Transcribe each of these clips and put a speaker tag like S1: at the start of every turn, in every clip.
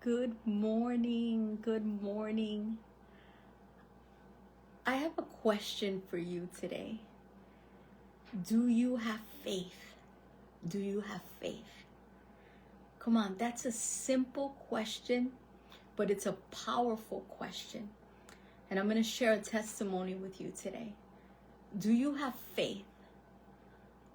S1: Good morning. Good morning. I have a question for you today. Do you have faith? Do you have faith? Come on, that's a simple question, but it's a powerful question. And I'm going to share a testimony with you today. Do you have faith?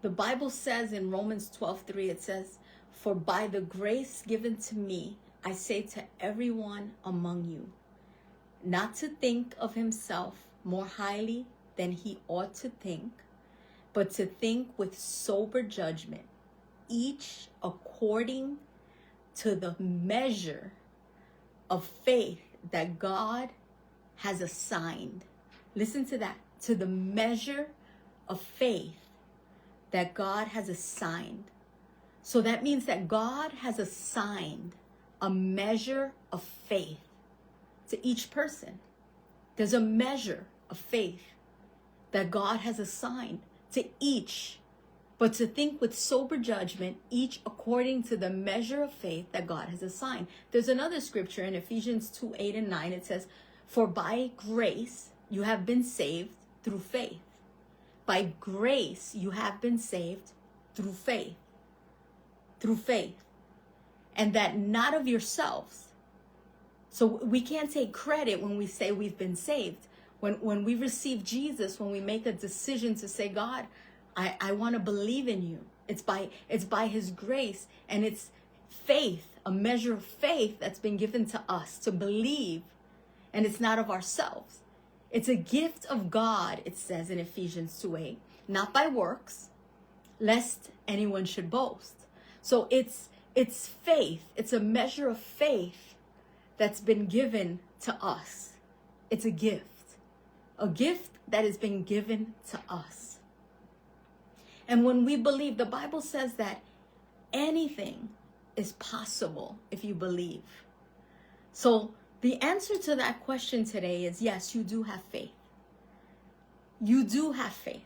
S1: The Bible says in Romans 12:3, it says, "For by the grace given to me, I say to everyone among you, not to think of himself more highly than he ought to think, but to think with sober judgment, each according to the measure of faith that God has assigned." Listen to that. To the measure of faith that God has assigned. So that means that God has assigned a measure of faith to each person. There's a measure of faith that God has assigned to each, but to think with sober judgment, each according to the measure of faith that God has assigned. There's another scripture in Ephesians 2:8-9. It says, "For by grace you have been saved through faith." By grace you have been saved through faith. Through faith. And that not of yourselves. So we can't take credit when we say we've been saved. When we receive Jesus, when we make a decision to say, "God, I want to believe in you." It's by his grace, and it's faith, a measure of faith that's been given to us to believe, and it's not of ourselves. It's a gift of God, it says in Ephesians 2:8, not by works, lest anyone should boast. So it's faith. It's a measure of faith that's been given to us. It's a gift that has been given to us. And when we believe, the Bible says that anything is possible if you believe. So the answer to that question today is yes, you do have faith. You do have faith.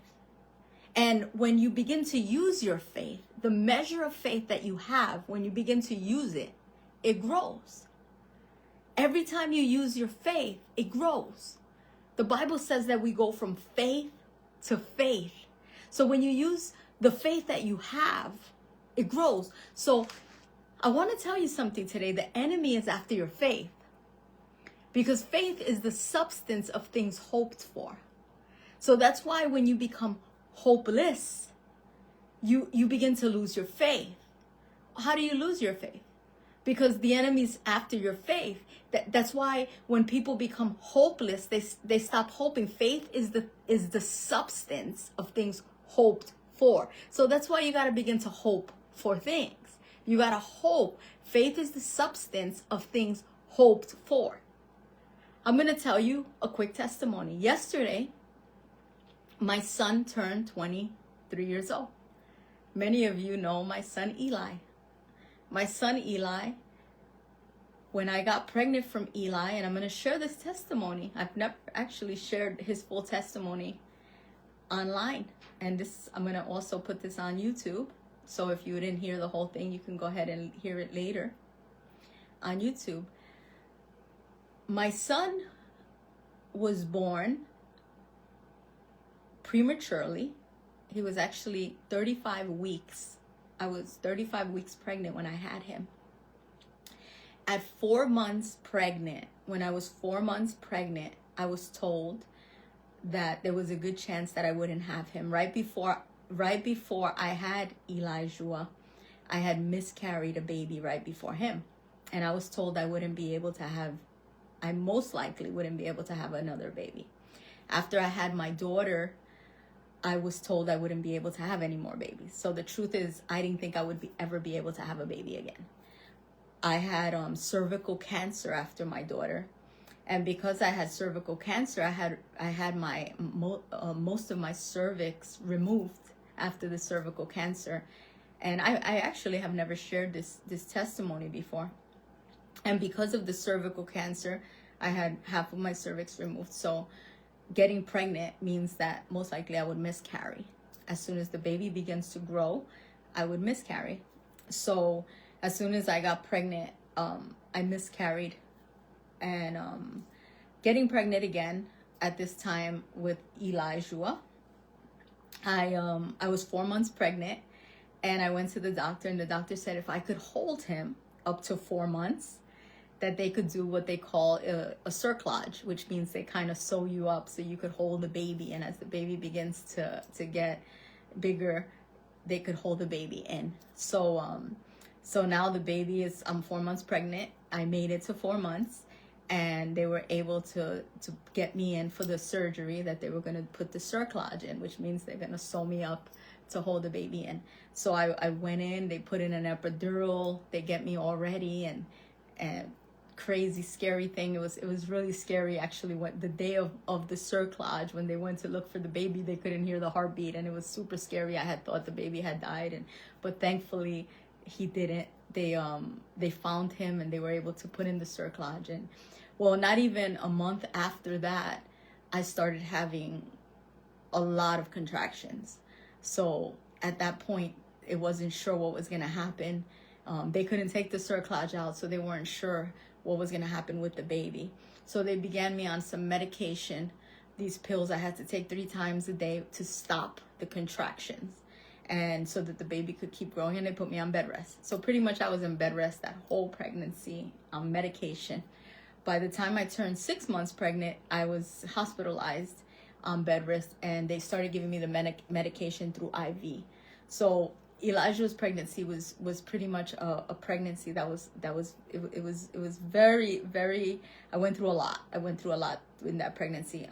S1: And when you begin to use your faith, the measure of faith that you have, when you begin to use it, it grows. Every time you use your faith, it grows. The Bible says that we go from faith to faith. So when you use the faith that you have, it grows. So I want to tell you something today. The enemy is after your faith. Because faith is the substance of things hoped for. So that's why when you become hopeless, you begin to lose your faith. How do you lose your faith? Because the enemy's after your faith. That's why when people become hopeless, they stop hoping. Faith is the substance of things hoped for. So that's why you got to begin to hope for things. You got to hope. Faith is the substance of things hoped for. I'm going to tell you a quick testimony. Yesterday, my son turned 23 years old. Many of you know my son Eli. My son Eli, when I got pregnant from Eli, and I'm going to share this testimony. I've never actually shared his full testimony online. And I'm going to also put this on YouTube. So if you didn't hear the whole thing, you can go ahead and hear it later on YouTube. My son was born prematurely. He was actually 35 weeks. I was 35 weeks pregnant when I had him. At 4 months pregnant, when I was 4 months pregnant, I was told that there was a good chance that I wouldn't have him. Right before I had Elijah, I had miscarried a baby right before him. And I was told I most likely wouldn't be able to have another baby. After I had my daughter, I was told I wouldn't be able to have any more babies. So the truth is, I didn't think I would ever be able to have a baby again. I had cervical cancer after my daughter. And because I had cervical cancer, I had my most of my cervix removed after the cervical cancer. And I actually have never shared this testimony before. And because of the cervical cancer, I had half of my cervix removed. So getting pregnant means that most likely I would miscarry. As soon as the baby begins to grow, I would miscarry. So as soon as I got pregnant I miscarried, and getting pregnant again at this time with Elijah. I was 4 months pregnant, and I went to the doctor, and the doctor said if I could hold him up to 4 months, that they could do what they call a cerclage, which means they kind of sew you up so you could hold the baby, and as the baby begins to get bigger, they could hold the baby in. So now the baby is, I'm 4 months pregnant. I made it to 4 months, and they were able to get me in for the surgery that they were going to put the cerclage in, which means they're going to sew me up to hold the baby in. So I went in, they put in an epidural, they get me all ready, and crazy scary thing. It was really scary actually. When the day of the cerclage, when they went to look for the baby, they couldn't hear the heartbeat, and it was super scary. I had thought the baby had died, but thankfully he didn't. They found him, and they were able to put in the cerclage. And well, not even a month after that, I started having a lot of contractions. So at that point, it wasn't sure what was going to happen. They couldn't take the cerclage out, so they weren't sure what was going to happen with the baby. So they began me on some medication, these pills I had to take 3 times a day to stop the contractions, and so that the baby could keep growing, and they put me on bed rest. So pretty much I was in bed rest that whole pregnancy on medication. By the time I turned 6 months pregnant, I was hospitalized on bed rest, and they started giving me the medication through IV. So Elijah's pregnancy was pretty much a pregnancy that was very, very, I went through a lot in that pregnancy.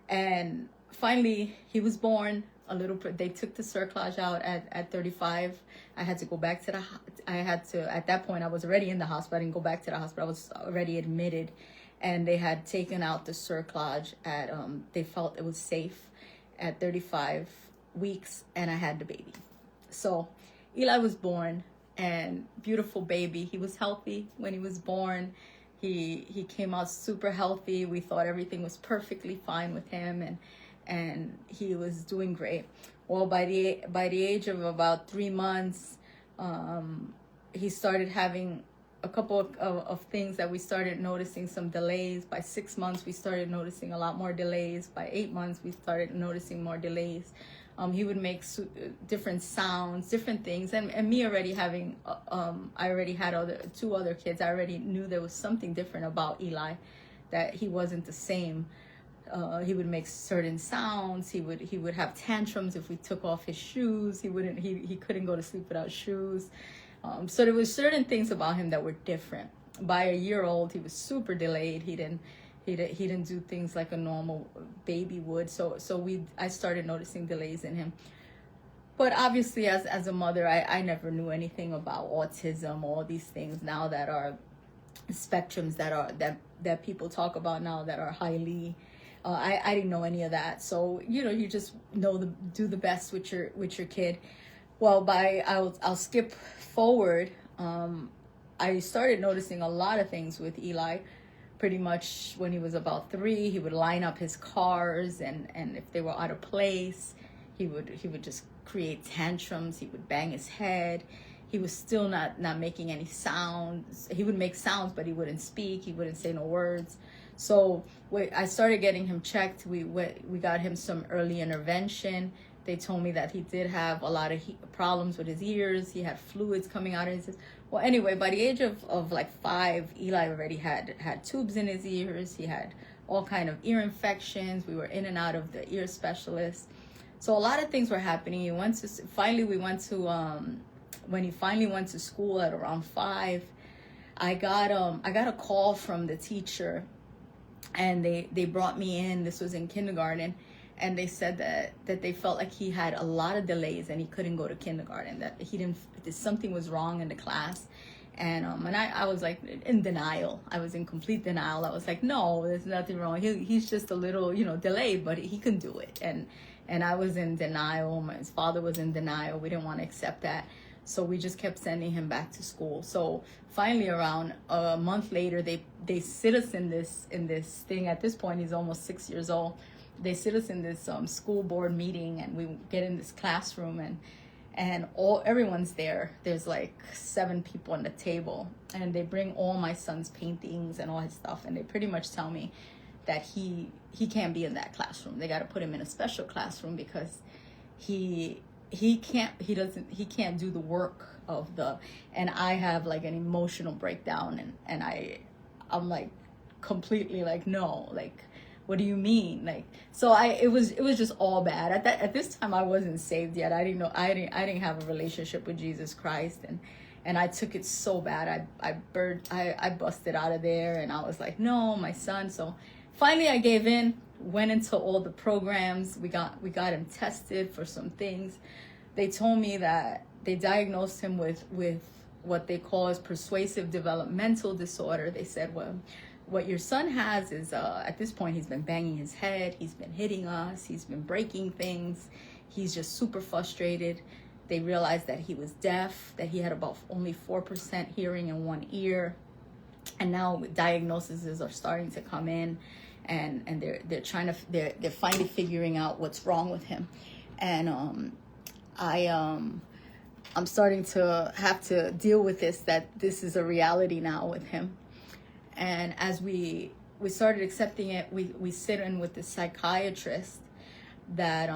S1: And finally he was born. They took the cerclage out at 35. I had to go back to at that point I was already in the hospital. I didn't go back to the hospital. I was already admitted, and they had taken out the cerclage at they felt it was safe at 35 weeks, and I had the baby. So Eli was born, and beautiful baby. He was healthy when he was born. He came out super healthy. We thought everything was perfectly fine with him, and he was doing great. Well, by the age of about 3 months, he started having a couple of things that we started noticing some delays. By 6 months, we started noticing a lot more delays. By 8 months, we started noticing more delays. He would make different sounds, different things. And me already having, I already had 2 other kids. I already knew there was something different about Eli, that he wasn't the same. He would make certain sounds. He would have tantrums if we took off his shoes. He couldn't go to sleep without shoes. So there was certain things about him that were different. By a year old, he was super delayed. He didn't do things like a normal baby would. So I started noticing delays in him. But obviously, as a mother, I never knew anything about autism, all these things now that are spectrums that people talk about now that are highly. I didn't know any of that. So you just do the best with your kid. Well, I'll skip forward. I started noticing a lot of things with Eli. Pretty much when he was about 3, he would line up his cars, and if they were out of place, he would just create tantrums. He would bang his head. He was still not making any sounds. He would make sounds, but he wouldn't speak. He wouldn't say no words. So I started getting him checked. We got him some early intervention. They told me that he did have a lot of problems with his ears. He had fluids coming out of his ears. Well, anyway, by the age of like 5, Eli already had tubes in his ears. He had all kind of ear infections. We were in and out of the ear specialist. So a lot of things were happening. When he finally went to school at around 5, I got a call from the teacher, and they brought me in. This was in kindergarten. And they said that they felt like he had a lot of delays and he couldn't go to kindergarten, that something was wrong in the class. And I was like in denial. I was in complete denial. I was like, no, there's nothing wrong. He's just a little, delayed, but he can do it. And I was in denial. His father was in denial. We didn't want to accept that. So we just kept sending him back to school. So finally, around a month later, they sit us in this thing. At this point, he's almost 6 years old. They sit us in this school board meeting, and we get in this classroom, and everyone's there. There's like 7 people on the table, and they bring all my son's paintings and all his stuff, and they pretty much tell me that he can't be in that classroom. They got to put him in a special classroom because he can't do the work of the. And I have like an emotional breakdown, and I'm like completely like, no, like, what do you mean? Like, so it was just all bad. At this time I wasn't saved yet. I didn't have a relationship with Jesus Christ, and I took it so bad. I busted out of there, and I was like, no, my son. So finally I gave in, went into all the programs. We got him tested for some things. They told me that they diagnosed him with what they call as persuasive developmental disorder. They said, well, what your son has is, at this point, he's been banging his head, he's been hitting us, he's been breaking things, he's just super frustrated. They realized that he was deaf, that he had about only 4% hearing in one ear, and now diagnoses are starting to come in, and they're finally figuring out what's wrong with him. And I'm starting to have to deal with that this is a reality now with him. And as we started accepting it, we sit in with the psychiatrist that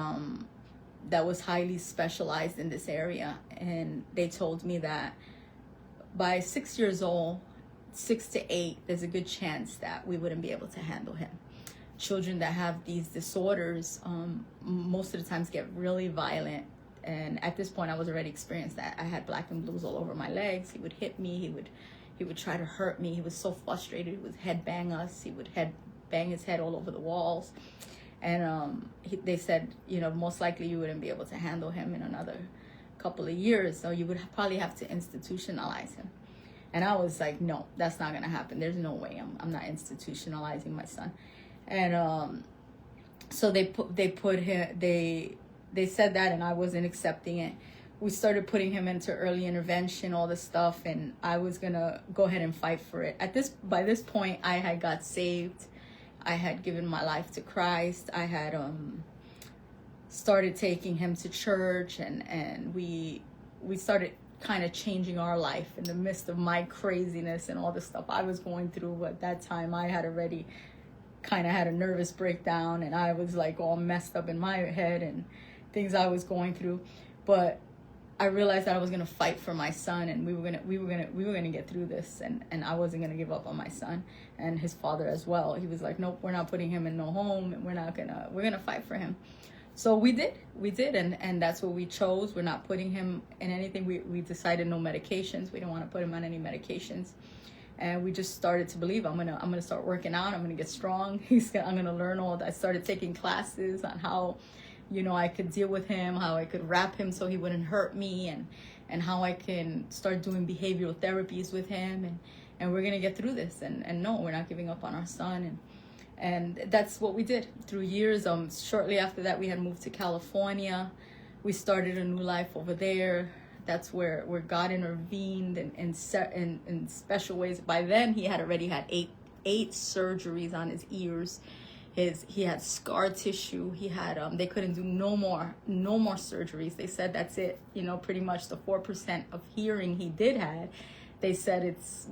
S1: was highly specialized in this area. And they told me that by 6 years old, 6 to 8, there's a good chance that we wouldn't be able to handle him. Children that have these disorders, most of the times get really violent. And at this point, I was already experienced that. I had black and blues all over my legs. He would hit me. He would try to hurt me. He was so frustrated. He would head bang us. He would bang his head all over the walls. And they said, most likely you wouldn't be able to handle him in another couple of years. So you would probably have to institutionalize him. And I was like, no, that's not going to happen. There's no way I'm not institutionalizing my son. And so they said that, and I wasn't accepting it. We started putting him into early intervention, all this stuff, and I was gonna go ahead and fight for it. By this point, I had got saved. I had given my life to Christ. I had started taking him to church, and we started kind of changing our life in the midst of my craziness and all the stuff I was going through. At that time, I had already kind of had a nervous breakdown, and I was like all messed up in my head and things I was going through. But I realized that I was gonna fight for my son, and we were gonna get through this, and I wasn't gonna give up on my son and his father as well. He was like, nope, we're not putting him in no home, and we're gonna fight for him. So we did, and that's what we chose. We're not putting him in anything. We decided no medications. We didn't want to put him on any medications, and we just started to believe I'm gonna start working out. I'm gonna get strong. I'm gonna learn all that. I started taking classes on how, I could deal with him, how I could wrap him so he wouldn't hurt me, and how I can start doing behavioral therapies with him, and we're gonna get through this. And no, we're not giving up on our son, and that's what we did through years. Shortly after that, we had moved to California. We started a new life over there. That's where God intervened in special ways. By then, he had already had eight surgeries on his ears. He had scar tissue. He had they couldn't do no more surgeries. They said that's it. Pretty much the 4% of hearing he did have. They said it's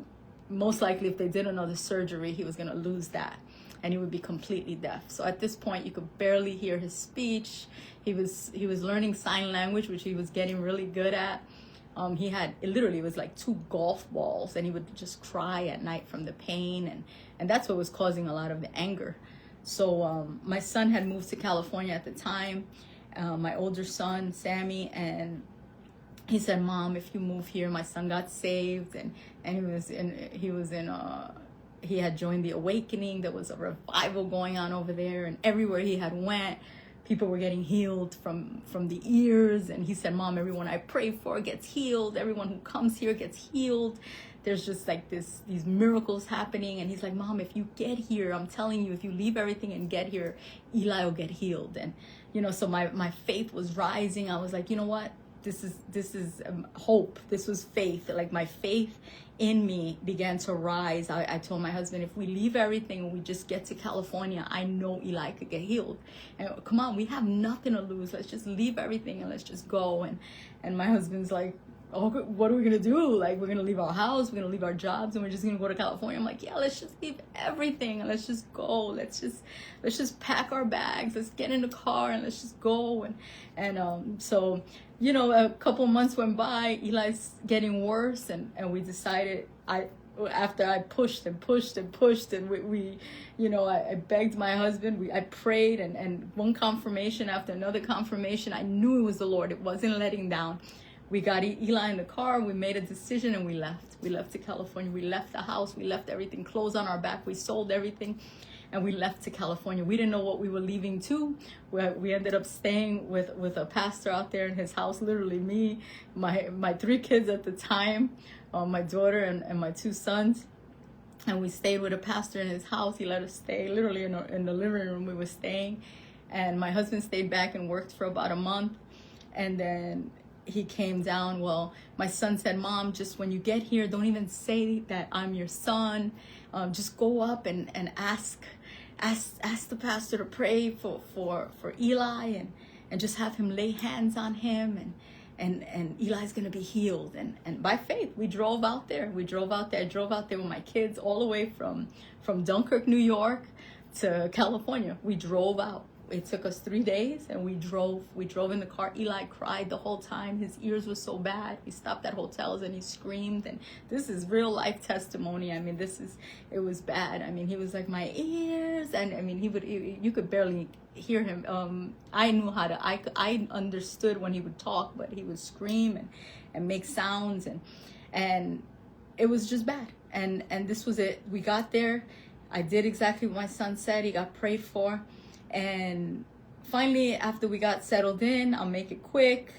S1: most likely if they did another surgery, he was gonna lose that, and he would be completely deaf. So at this point, you could barely hear his speech. He was learning sign language, which he was getting really good at. It literally was like 2 golf balls, and he would just cry at night from the pain, and that's what was causing a lot of the anger. So my son had moved to California at the time, my older son, Sammy, and he said, Mom, if you move here, my son got saved, and he had joined the Awakening. There was a revival going on over there, and everywhere he had went, people were getting healed from the ears. And he said, Mom, everyone I pray for gets healed. Everyone who comes here gets healed. There's just like these miracles happening. And he's like, Mom, if you get here, I'm telling you, if you leave everything and get here, Eli will get healed. And, so my faith was rising. I was like, you know what? this is hope. This was faith. Like my faith in me began to rise. I told my husband, if we leave everything and we just get to California, I know Eli could get healed. And come on, we have nothing to lose. Let's just leave everything and let's just go. And my husband's like, oh, what are we gonna do? Like, we're gonna leave our house, we're gonna leave our jobs, and we're just gonna go to California. I'm like, yeah, let's just leave everything and let's just go. Let's just pack our bags. Let's get in the car and let's just go. And so, you know, a couple months went by. Eli's getting worse, and we decided, after I pushed and we you know, I begged my husband, I prayed, and one confirmation after another confirmation, I knew it was the Lord. It wasn't letting down. We got Eli in the car, we made a decision, and we left. We left to California. We left the house, we left everything, clothes on our back, we sold everything, and we left to California. We didn't know what we were leaving to. We ended up staying with a pastor out there in his house, literally me, my 3 kids at the time, my daughter and my 2 sons. And we stayed with a pastor in his house. He let us stay literally in the living room we were staying. And my husband stayed back and worked for about a month. And then he came down. Well, my son said, Mom, just when you get here, don't even say that I'm your son. Just go up and ask the pastor to pray for Eli and just have him lay hands on him, and Eli's gonna be healed. And by faith, we drove out there. I drove out there with my kids all the way from Dunkirk, New York to California. We drove out. It took us 3 days, and we drove in the car. Eli cried the whole time. His ears were so bad. He stopped at hotels and he screamed. And this is real life testimony. I mean, it was bad. I mean, he was like, my ears. And I mean, you could barely hear him. I understood when he would talk, but he would scream and make sounds. And it was just bad. And this was it. We got there. I did exactly what my son said. He got prayed for. And finally, after we got settled in, I'll make it quick,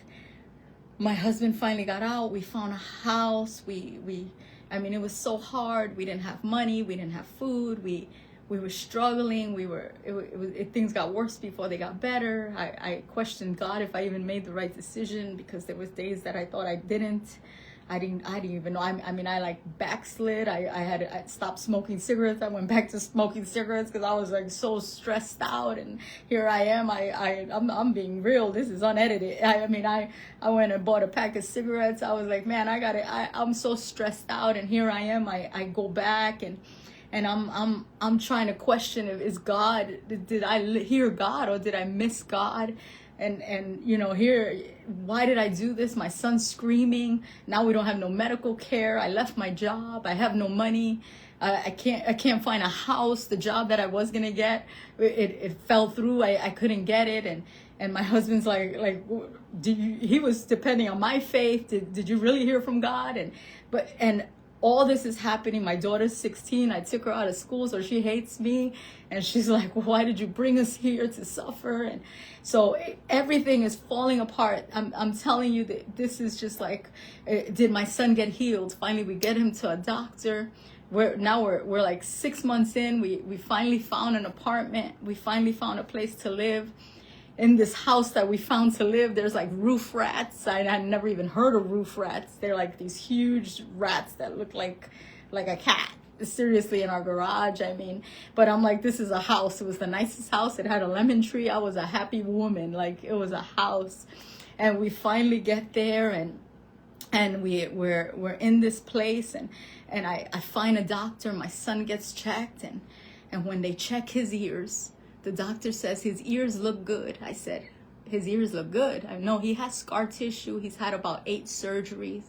S1: my husband finally got out. We found a house. I mean, it was so hard. We didn't have money. We didn't have food. We were struggling. Things got worse before they got better. I questioned God if I even made the right decision, because there was days that I thought I didn't. I didn't even know. I mean, I like backslid. I stopped smoking cigarettes. I went back to smoking cigarettes because I was like so stressed out. And here I am. I'm being real. This is unedited. I mean, I went and bought a pack of cigarettes. I was like, man, I'm so stressed out. And here I am. I go back and I'm trying to question if is God. Did I hear God or did I miss God? And you know, here, why did I do this? My son's screaming. Now we don't have no medical care. I left my job. I have no money. I can't find a house. The job that I was gonna get, it fell through. I couldn't get it. And my husband's like, he was depending on my faith. Did you really hear from God? And all this is happening. My daughter's 16. I took her out of school, so she hates me. And she's like, well, why did you bring us here to suffer? And so everything is falling apart. I'm telling you that this is just like, did my son get healed? Finally, we get him to a doctor. We're like 6 months in. We finally found an apartment. We finally found a place to live. In this house that we found to live, there's like roof rats. I had never even heard of roof rats. They're like these huge rats that look like a cat, seriously, in our garage. I mean, but I'm like, this is a house. It was the nicest house. It had a lemon tree. I was a happy woman. Like, it was a house. And we finally get there, and we're in this place, and I find a doctor. My son gets checked, and when they check his ears, the doctor says his ears look good. I said, his ears look good? I know he has scar tissue. He's had about 8 surgeries.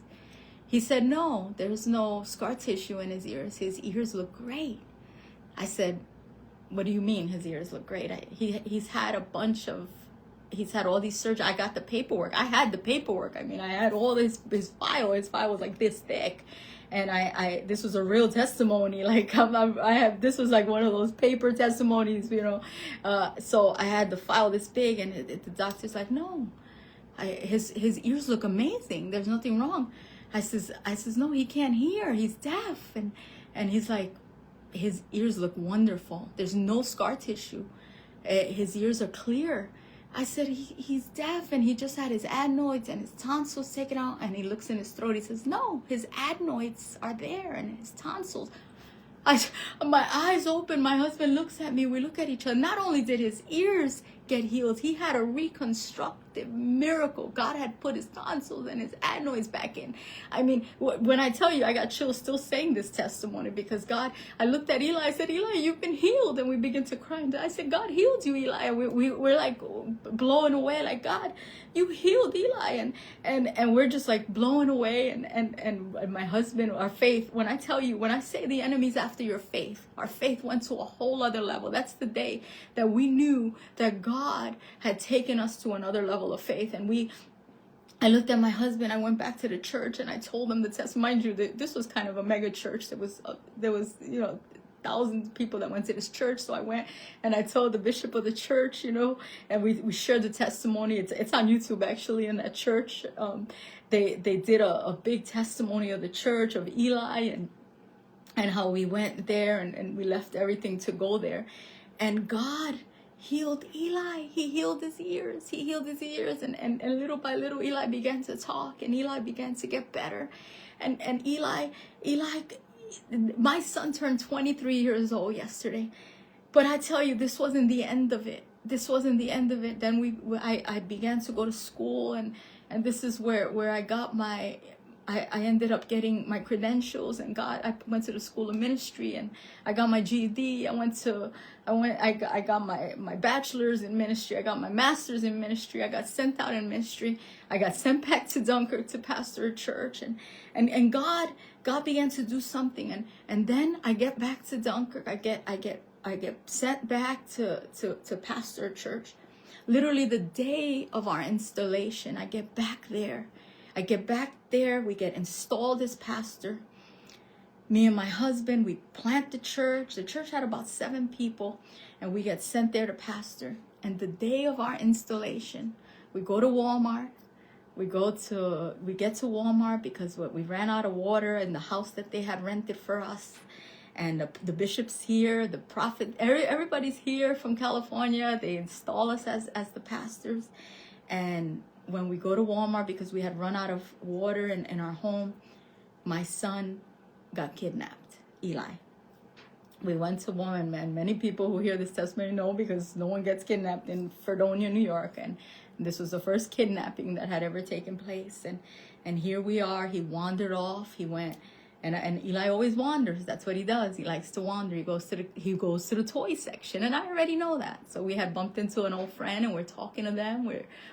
S1: He said, no, there's no scar tissue in his ears. His ears look great. I said, what do you mean his ears look great? He's had all these surgeries. I got the paperwork. I had the paperwork. I mean, I had all his file. His file was like this thick. And this was a real testimony. Like, this was like one of those paper testimonies, you know. So I had the file this big, and the doctor's like, no, his ears look amazing. There's nothing wrong. I says, no, he can't hear. He's deaf. And he's like, his ears look wonderful. There's no scar tissue. His ears are clear. I said, he's deaf and he just had his adenoids and his tonsils taken out. And he looks in his throat. He says, no, his adenoids are there and his tonsils. My eyes open. My husband looks at me. We look at each other. Not only did his ears get healed, he had a reconstructive miracle. God had put his tonsils and his adenoids back in. I mean, when I tell you, I got chills still saying this testimony, because God, I looked at Eli, I said, Eli, you've been healed. And we begin to cry. And I said, God healed you, Eli. We're like blowing away, like, God, you healed Eli. And we're just like blowing away. And my husband, our faith, when I tell you, when I say the enemy's after your faith, our faith went to a whole other level. That's the day that we knew that God had taken us to another level of faith. And I looked at my husband. I went back to the church and I told him the test. Mind you, this was kind of a mega church. There was thousands of people that went to this church. So I went and I told the bishop of the church, and we shared the testimony. It's on YouTube actually in that church. They did a big testimony of the church of Eli and how we went there and we left everything to go there. And God healed Eli. He healed his ears. And little by little, Eli began to talk and Eli began to get better. And Eli, my son turned 23 years old yesterday. But I tell you, this wasn't the end of it. Then I began to go to school, and this is where I got I ended up getting my credentials, and I went to the school of ministry, and I got my GED. I got my bachelor's in ministry. I got my master's in ministry. I got sent out in ministry. I got sent back to Dunkirk to pastor a church, and God began to do something, and then I get back to Dunkirk. I get sent back to pastor a church. Literally the day of our installation, I get back there. We get installed as pastor. Me and my husband, we plant the church. The church had about 7 people, and we get sent there to pastor. And the day of our installation, we go to Walmart. We get to Walmart because we ran out of water in the house that they had rented for us. And the bishop's here, the prophet, everybody's here from California. They install us as the pastors. And when we go to Walmart, because we had run out of water in our home, my son got kidnapped, Eli. We went to Walmart, and many people who hear this testimony know, because no one gets kidnapped in Fredonia, New York. And this was the first kidnapping that had ever taken place. And here we are. He wandered off. He went. And Eli always wanders. That's what he does. He likes to wander. He goes to the toy section, and I already know that. So we had bumped into an old friend, and we're talking to them.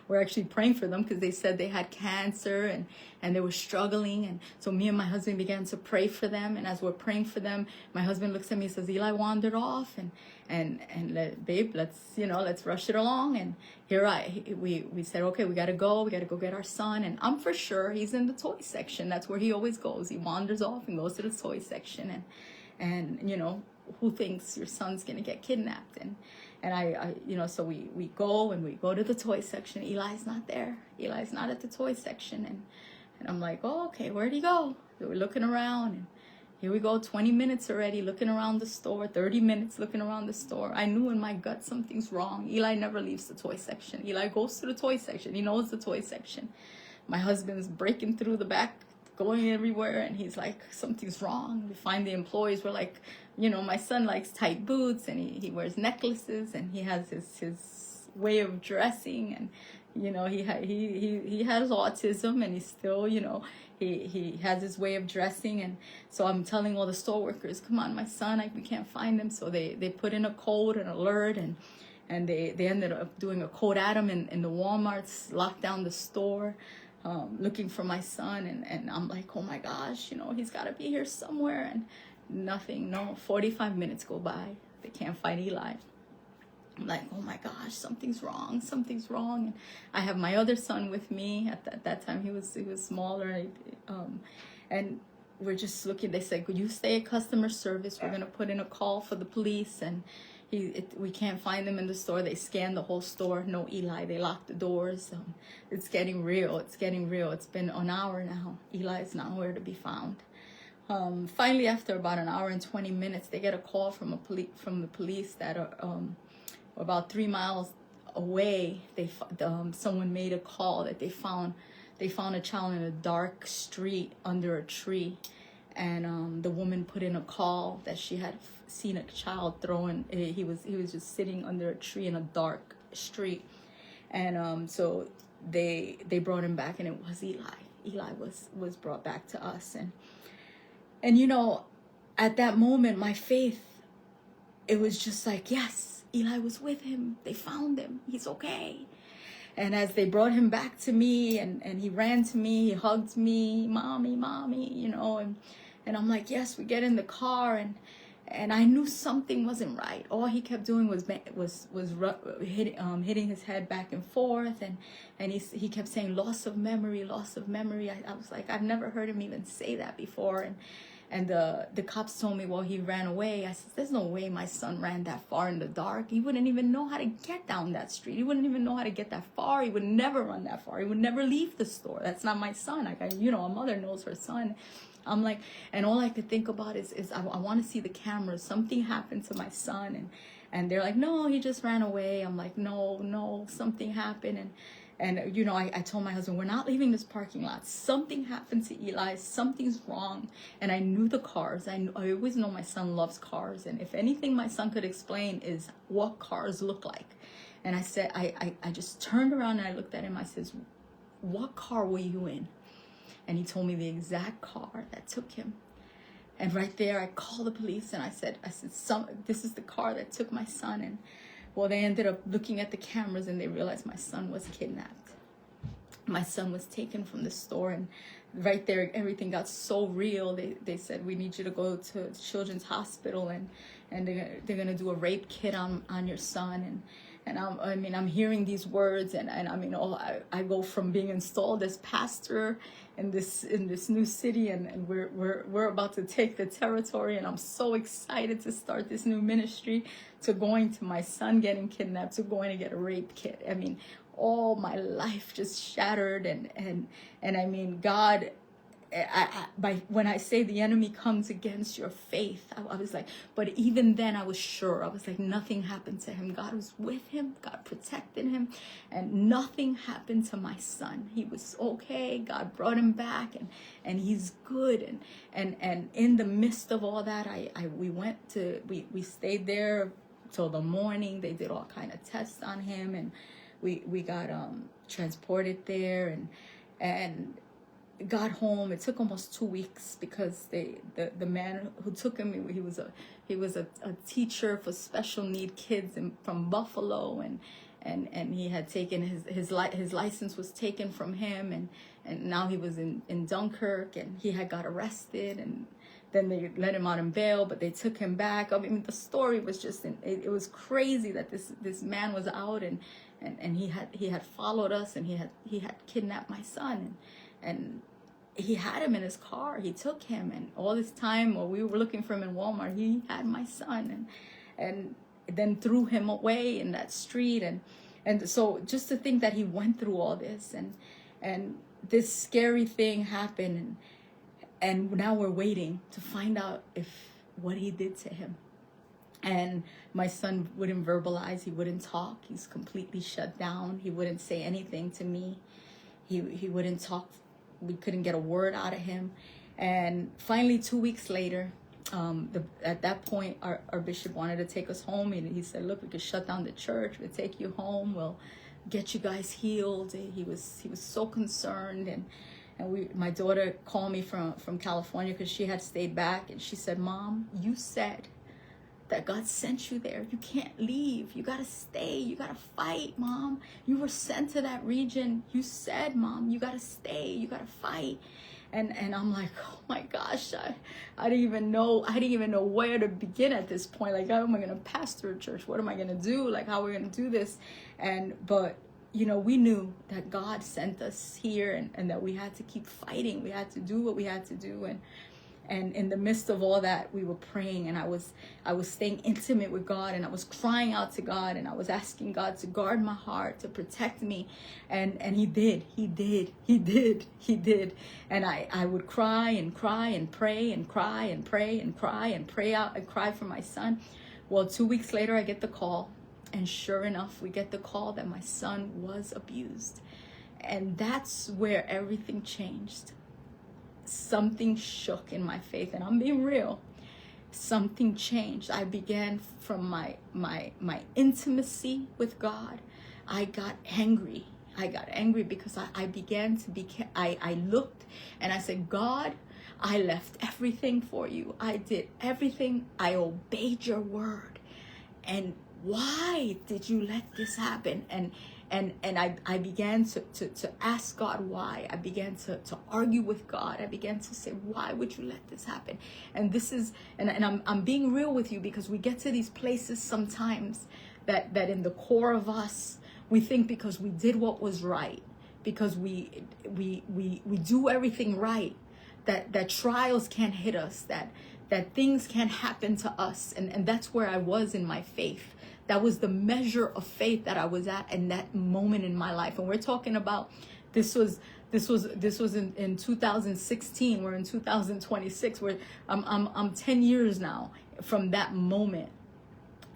S1: We're actually praying for them, because they said they had cancer and they were struggling. And so me and my husband began to pray for them. And as we're praying for them, my husband looks at me and says, Eli wandered off, and babe, let's rush it along. And we said, okay, we gotta go get our son. And I'm for sure he's in the toy section. That's where he always goes. He wanders off and goes to the toy section. And who thinks your son's gonna get kidnapped? And I so we go to the toy section. Eli's not there. Eli's not at the toy section. And I'm like, oh, okay, where'd he go? So we're looking around, and here we go, 20 minutes already looking around the store, 30 minutes looking around the store. I knew in my gut something's wrong. Eli never leaves the toy section. Eli goes to the toy section. He knows the toy section. My husband's breaking through the back, going everywhere, and he's like, something's wrong. We find the employees. We're like, my son likes tight boots, and he wears necklaces, and he has his way of dressing, and he has autism, and he's still, he has his way of dressing. And so I'm telling all the store workers, come on, my son, we can't find him. So they put in a code, an alert, and they ended up doing a code at him in the Walmarts, locked down the store, looking for my son. And I'm like, oh my gosh, he's got to be here somewhere. And nothing, 45 minutes go by. They can't find Eli. I'm like, oh my gosh, something's wrong. And I have my other son with me. At that time, he was smaller. And we're just looking. They said, could you stay at customer service? We're going to put in a call for the police. And we can't find them in the store. They scanned the whole store. No Eli. They locked the doors. It's getting real. It's been an hour now. Eli is nowhere to be found. Finally, after about an hour and 20 minutes, they get a call from the police that about 3 miles away, someone made a call that they found a child in a dark street under a tree, and the woman put in a call that she had seen a child thrown. He was just sitting under a tree in a dark street, and so they brought him back, and it was Eli. Eli was brought back to us, and you know, at that moment, my faith, it was just like, yes, Eli was with him. They found him. He's okay. And as they brought him back to me, and he ran to me, he hugged me, mommy, you know, and I'm like, yes. We get in the car, and I knew something wasn't right. All he kept doing was hitting his head back and forth, and he kept saying loss of memory. I was like, I've never heard him even say that before, and the cops told me, well, he ran away. I said, there's no way my son ran that far in the dark. He wouldn't even know how to get down that street. He wouldn't even know how to get that far. He would never run that far. He would never leave the store. That's not my son. Like, a mother knows her son. I'm like, and all I could think about is I want to see the cameras. Something happened to my son, and they're like, no, he just ran away. I'm like, no, something happened, and you know, I told my husband, we're not leaving this parking lot. Something happened to Eli. Something's wrong. And I knew the cars. I always know my son loves cars, and if anything my son could explain is what cars look like. And I said, I just turned around and I looked at him. I says, what car were you in? And he told me the exact car that took him. And right there, I called the police, and I said, this is the car that took my son. And well, they ended up looking at the cameras, and they realized my son was kidnapped. My son was taken from the store, and right there, everything got so real. They said, we need you to go to Children's Hospital, and they're gonna do a rape kit on your son. And I'm hearing these words, and I mean, I go from being installed as pastor in this new city, and we're about to take the territory, and I'm so excited to start this new ministry, to going to my son getting kidnapped, to going to get a rape kit. I mean, all my life just shattered, and I mean, God. When I say the enemy comes against your faith, I was like, but even then I was sure. I was like, nothing happened to him. God was with him. God protected him, and nothing happened to my son. He was okay. God brought him back, and he's good. And in the midst of all that, we stayed there till the morning. They did all kind of tests on him, and we got transported there, and got home. It took almost 2 weeks because the man who took him, he was a teacher for special need kids from Buffalo, and he had taken his license was taken from him, and now he was in Dunkirk, and he had got arrested, and then they let him out on bail, but they took him back. I mean, the story was just it was crazy that this man was out, and he had followed us, and he had kidnapped my son, and he had him in his car. He took him, and all this time while we were looking for him in Walmart, he had my son, and then threw him away in that street, and so just to think that he went through all this, and this scary thing happened, and now we're waiting to find out what he did to him. And my son wouldn't verbalize. He wouldn't talk. He's completely shut down. He wouldn't say anything to me. He wouldn't talk. We couldn't get a word out of him. And finally, 2 weeks later, at that point, our bishop wanted to take us home. He said, look, we could shut down the church. We'll take you home. We'll get you guys healed. He was so concerned. And my daughter called me from California because she had stayed back. And she said, Mom, you said that God sent you there. You can't leave. You got to stay. You got to fight, Mom. You were sent to that region. You said, Mom, you got to stay. You got to fight. And I'm like, oh my gosh, I didn't even know where to begin at this point. Like, how am I going to pastor a church? What am I going to do? Like, how are we going to do this? But you know, we knew that God sent us here, and that we had to keep fighting. We had to do what we had to do. And in the midst of all that, we were praying, and I was staying intimate with God, and I was crying out to God, and I was asking God to guard my heart, to protect me. And he did. And I would cry and pray and cry and pray and cry and pray out and cry for my son. Well, 2 weeks later, I get the call, And sure enough, we get the call that my son was abused. And that's where everything changed. Something shook in my faith, and I'm being real. Something changed. I began from my intimacy with God. I got angry. Because I began to be, I looked and I said, God, I left everything for you. I did everything. I obeyed your word. And why did you let this happen? And I began to ask God why. I began to argue with God. I began to say, why would you let this happen? And this is, and I'm being real with you, because we get to these places sometimes that in the core of us, we think because we did what was right, because we do everything right, that trials can't hit us, that things can't happen to us. And that's where I was in my faith. That was the measure of faith that I was at in that moment in my life. And we're talking about, this was in 2016. We're in 2026. I'm 10 years now from that moment.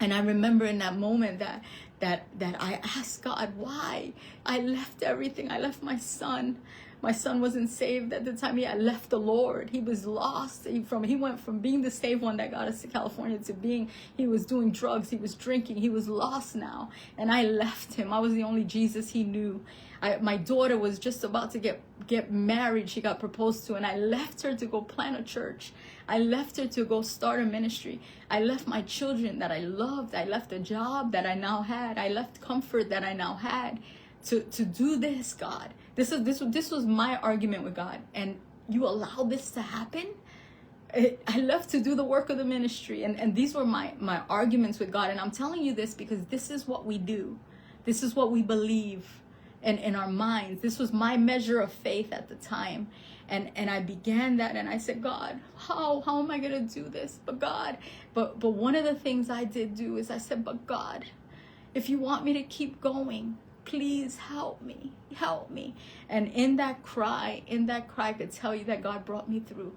S1: And I remember in that moment that I asked God why. I left everything. I left my son. My son wasn't saved at the time. He had left the Lord. He was lost. He went from being the saved one that got us to California to being, he was doing drugs. He was drinking. He was lost now. And I left him. I was the only Jesus he knew. My daughter was just about to get married. She got proposed to, and I left her to go plant a church. I left her to go start a ministry. I left my children that I loved. I left a job that I now had. I left comfort that I now had to do this, God. This was my argument with God. And you allow this to happen? I left to do the work of the ministry. And these were my arguments with God. And I'm telling you this because this is what we do. This is what we believe in our minds. This was my measure of faith at the time. And I began that, and I said, God, how am I going to do this? But God, but one of the things I did do is I said, but God, if you want me to keep going, please help me. And in that cry, I could tell you that God brought me through.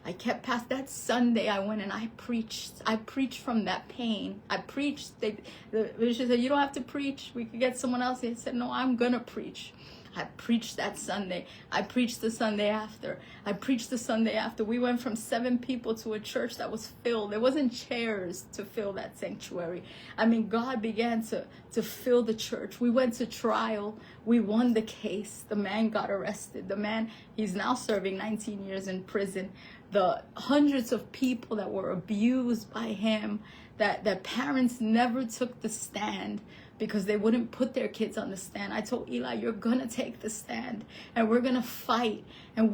S1: I kept past that Sunday. I went and I preached from that pain. I preached. The bishop said, you don't have to preach. We could get someone else. He said, no, I'm going to preach. I preached that Sunday. I preached the Sunday after. We went from 7 people to a church that was filled. There wasn't chairs to fill that sanctuary. I mean, God began to fill the church. We went to trial. We won the case. The man got arrested. The man, he's now serving 19 years in prison. The hundreds of people that were abused by him, that parents never took the stand because they wouldn't put their kids on the stand. I told Eli, you're going to take the stand, and we're going to fight, and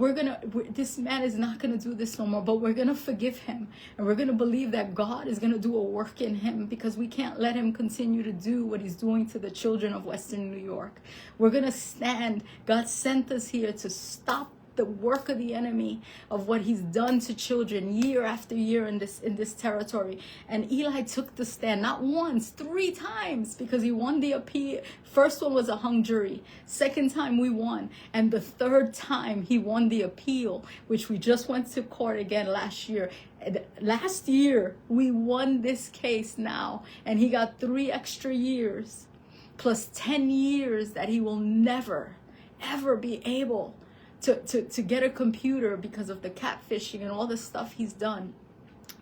S1: this man is not going to do this no more, but we're going to forgive him, and we're going to believe that God is going to do a work in him, because we can't let him continue to do what he's doing to the children of Western New York. We're going to stand. God sent us here to stop the work of the enemy, of what he's done to children year after year in this territory. And Eli took the stand, not once, 3 times, because he won the appeal. First one was a hung jury. Second time we won. And the third time he won the appeal, which we just went to court again last year. Last year we won this case now, and he got 3 extra years plus 10 years that he will never ever be able to get a computer because of the catfishing and all the stuff he's done.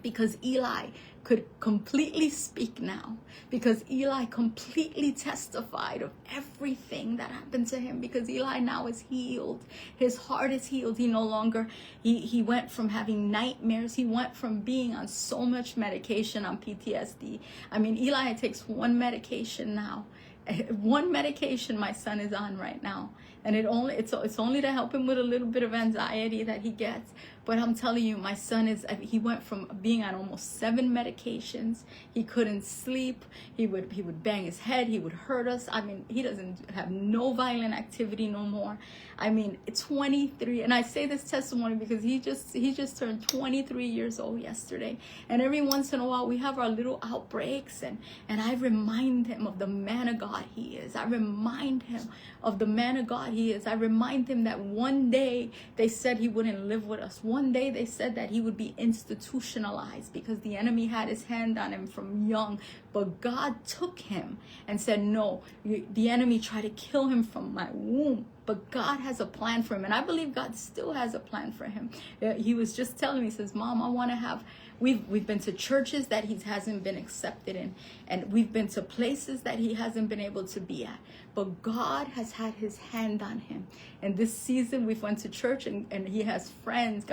S1: Because Eli could completely speak now. Because Eli completely testified of everything that happened to him. Because Eli now is healed. His heart is healed. He no longer, he went from having nightmares. He went from being on so much medication on PTSD. I mean, Eli takes 1 medication now. 1 medication my son is on right now. And it's only to help him with a little bit of anxiety that he gets. But I'm telling you, my son he went from being on almost 7 medications. He couldn't sleep. He would bang his head. He would hurt us. I mean, he doesn't have no violent activity no more. I mean, 23, and I say this testimony because he just turned 23 years old yesterday. And every once in a while we have our little outbreaks, and I remind him of the man of God he is. I remind him of the man of God he he is. I remind him that one day they said he wouldn't live with us. One day they said that he would be institutionalized because the enemy had his hand on him from young. But God took him and said, no, the enemy tried to kill him from my womb. But God has a plan for him. And I believe God still has a plan for him. He was just telling me, he says, Mom, I want to have... We've been to churches that he hasn't been accepted in. And we've been to places that he hasn't been able to be at. But God has had his hand on him. And this season we've went to church and he has friends.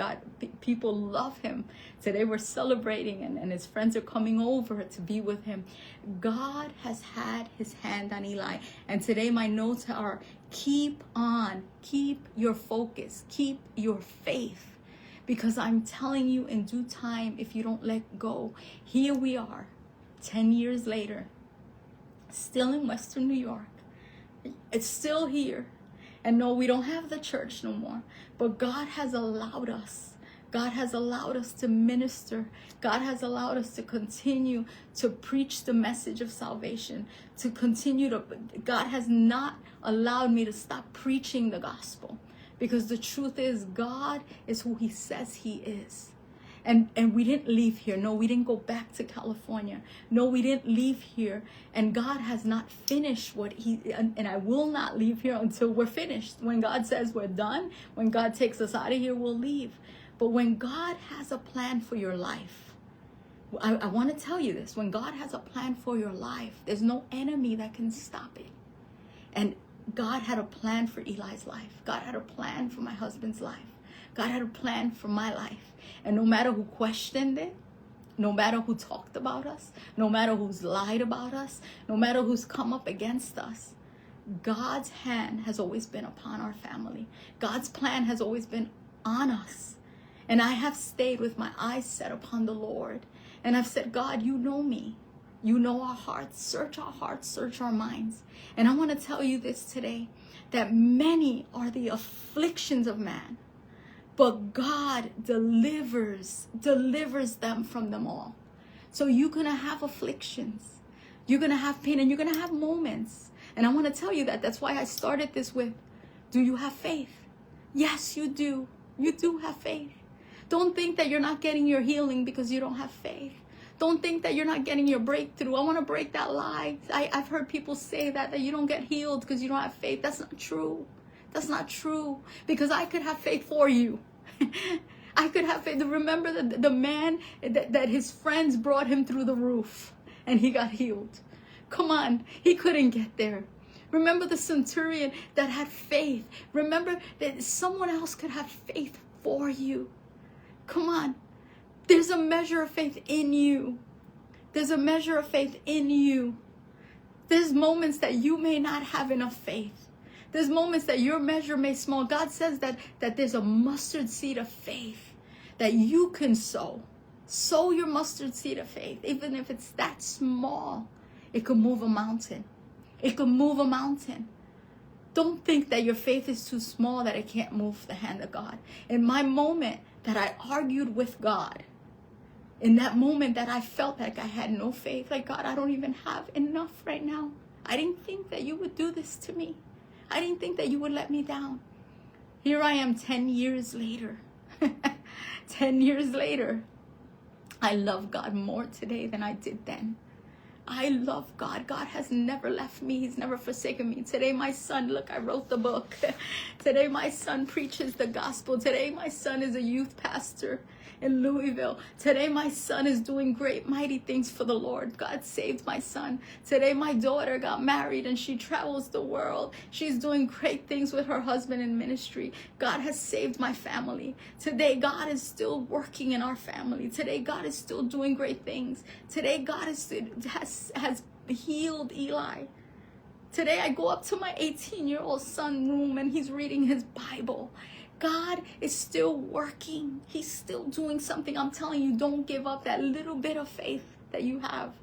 S1: People love him. Today we're celebrating and his friends are coming over to be with him. God has had his hand on Eli. And today my notes are, keep on, keep your focus, keep your faith. Because I'm telling you, in due time, if you don't let go, here we are, 10 years later, still in Western New York. It's still here. And no, we don't have the church no more. But God has allowed us. God has allowed us to minister. God has allowed us to continue to preach the message of salvation. God has not allowed me to stop preaching the gospel. Because the truth is, God is who he says he is. And we didn't leave here. No, we didn't go back to California. No, we didn't leave here. And God has not finished and I will not leave here until we're finished. When God says we're done, when God takes us out of here, we'll leave. But when God has a plan for your life, I want to tell you this. When God has a plan for your life, there's no enemy that can stop it. And God had a plan for Eli's life. God had a plan for my husband's life. God had a plan for my life. And no matter who questioned it, no matter who talked about us, no matter who's lied about us, no matter who's come up against us, God's hand has always been upon our family. God's plan has always been on us. And I have stayed with my eyes set upon the Lord. And I've said, God, you know me. You know our hearts, search our minds. And I want to tell you this today, that many are the afflictions of man, but God delivers them from them all. So you're going to have afflictions. You're going to have pain and you're going to have moments. And I want to tell you that. That's why I started this with, do you have faith? Yes, you do. You do have faith. Don't think that you're not getting your healing because you don't have faith. Don't think that you're not getting your breakthrough. I want to break that lie. I've heard people say that you don't get healed because you don't have faith. That's not true. That's not true. Because I could have faith for you. I could have faith. Remember the man that his friends brought him through the roof and he got healed. Come on. He couldn't get there. Remember the centurion that had faith. Remember that someone else could have faith for you. Come on. There's a measure of faith in you. There's a measure of faith in you. There's moments that you may not have enough faith. There's moments that your measure may small. God says that there's a mustard seed of faith that you can sow. Sow your mustard seed of faith. Even if it's that small, it could move a mountain. It could move a mountain. Don't think that your faith is too small that it can't move the hand of God. In my moment that I argued with God, in that moment that I felt like I had no faith, like, God, I don't even have enough right now. I didn't think that you would do this to me. I didn't think that you would let me down. Here I am 10 years later. 10 years later. I love God more today than I did then. I love God. God has never left me. He's never forsaken me. Today my son, look, I wrote the book. Today my son preaches the gospel. Today my son is a youth pastor in Louisville. Today my son is doing great, mighty things for the Lord. God saved my son. Today my daughter got married and she travels the world. She's doing great things with her husband in ministry. God has saved my family. Today God is still working in our family. Today God is still doing great things. Today God has healed Eli. Today I go up to my 18-year-old son's room and he's reading his Bible. God is still working. He's still doing something. I'm telling you, don't give up that little bit of faith that you have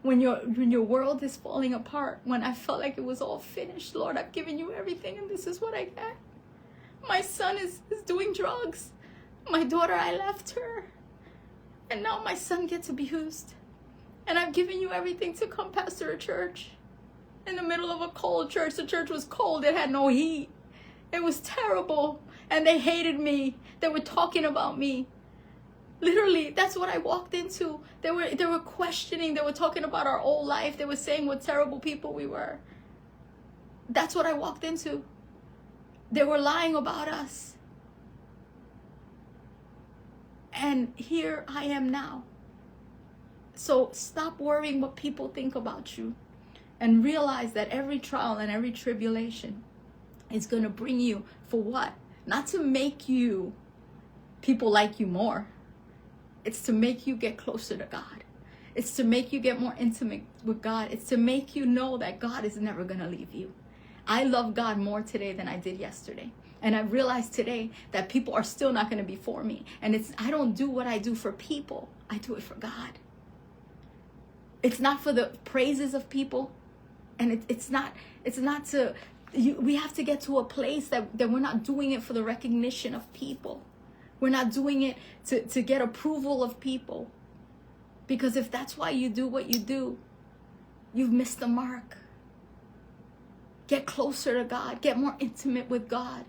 S1: when your world is falling apart. When I felt like it was all finished, Lord, I've given you everything and this is what I get. My son is doing drugs. My daughter, I left her. And now my son gets abused. And I've given you everything to come pastor a church. In the middle of a cold church. The church was cold. It had no heat. It was terrible. And they hated me. They were talking about me. Literally, that's what I walked into. They were questioning. They were talking about our old life. They were saying what terrible people we were. That's what I walked into. They were lying about us. And here I am now. So stop worrying what people think about you and realize that every trial and every tribulation is going to bring you for what? Not to make you people like you more. It's to make you get closer to God. It's to make you get more intimate with God. It's to make you know that God is never going to leave you. I love God more today than I did yesterday. And I realized today that people are still not going to be for me. And I don't do what I do for people. I do it for God. It's not for the praises of people. And it's not to, we have to get to a place that we're not doing it for the recognition of people. We're not doing it to get approval of people. Because if that's why you do what you do, you've missed the mark. Get closer to God. Get more intimate with God.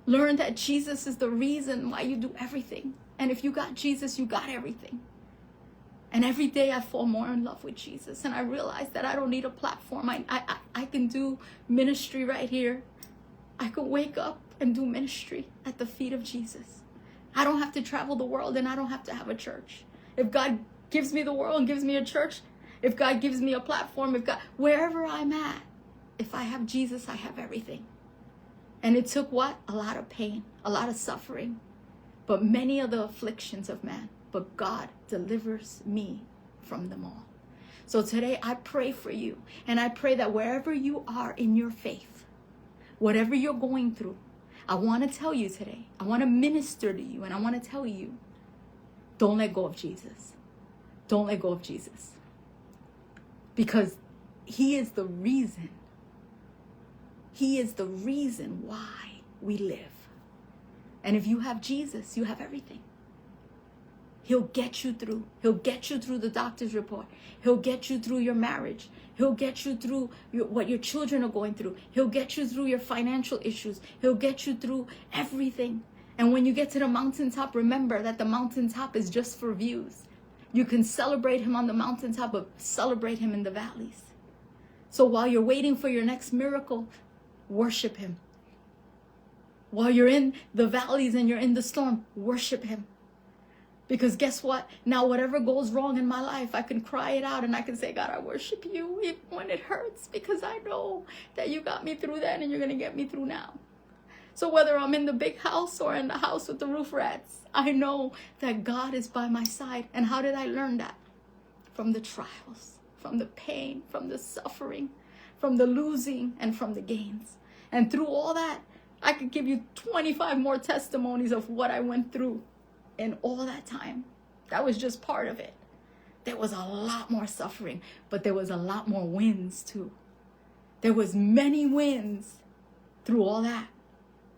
S1: Learn that Jesus is the reason why you do everything. And if you got Jesus, you got everything. And every day I fall more in love with Jesus. And I realize that I don't need a platform. I can do ministry right here. I could wake up and do ministry at the feet of Jesus. I don't have to travel the world, and I don't have to have a church. If God gives me the world and gives me a church, if God gives me a platform, wherever I'm at, if I have Jesus, I have everything. And it took what? A lot of pain, a lot of suffering, but many of the afflictions of man. But God delivers me from them all. So today I pray for you, and I pray that wherever you are in your faith, whatever you're going through, I want to tell you today, I want to minister to you, and I want to tell you, don't let go of Jesus. Don't let go of Jesus. Because he is the reason. He is the reason why we live. And if you have Jesus, you have everything. He'll get you through. He'll get you through the doctor's report. He'll get you through your marriage. He'll get you through what your children are going through. He'll get you through your financial issues. He'll get you through everything. And when you get to the mountaintop, remember that the mountaintop is just for views. You can celebrate him on the mountaintop, but celebrate him in the valleys. So while you're waiting for your next miracle, worship him. While you're in the valleys and you're in the storm, worship him. Because guess what? Now whatever goes wrong in my life, I can cry it out and I can say, God, I worship you even when it hurts, because I know that you got me through that and you're going to get me through now. So whether I'm in the big house or in the house with the roof rats, I know that God is by my side. And how did I learn that? From the trials, from the pain, from the suffering, from the losing, and from the gains. And through all that, I could give you 25 more testimonies of what I went through in all that time. That was just part of it. There was a lot more suffering, but there was a lot more wins too. There was many wins through all that.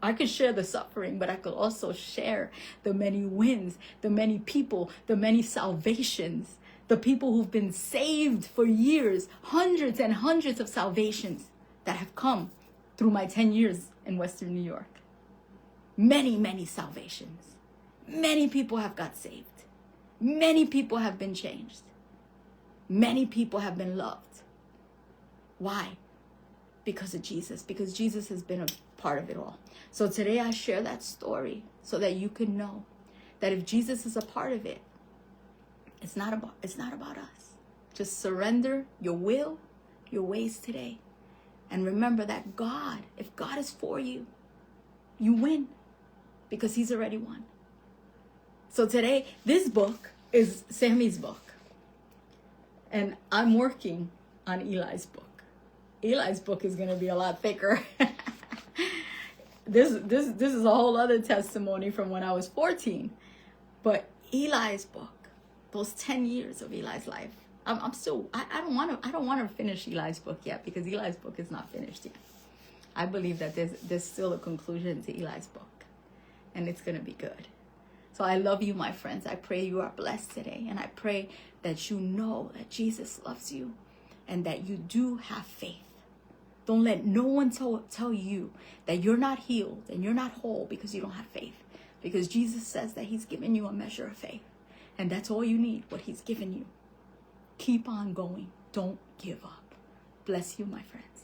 S1: I could share the suffering, but I could also share the many wins, the many people, the many salvations, the people who've been saved for years, hundreds and hundreds of salvations that have come through my 10 years in Western New York. Many, many salvations. Many people have got saved. Many people have been changed. Many people have been loved. Why? Because of Jesus. Because Jesus has been a part of it all. So today I share that story so that you can know that if Jesus is a part of it, it's not about us. Just surrender your will, your ways today. And remember that God, if God is for you, you win because he's already won. So today, this book is Sammy's book. And I'm working on Eli's book. Eli's book is going to be a lot thicker. This is a whole other testimony from when I was 14. But Eli's book, those 10 years of Eli's life, I don't want to finish Eli's book yet, because Eli's book is not finished yet. I believe that there's still a conclusion to Eli's book, and it's going to be good. So I love you, my friends. I pray you are blessed today. And I pray that you know that Jesus loves you and that you do have faith. Don't let no one tell you that you're not healed and you're not whole because you don't have faith. Because Jesus says that he's given you a measure of faith. And that's all you need, what he's given you. Keep on going. Don't give up. Bless you, my friends.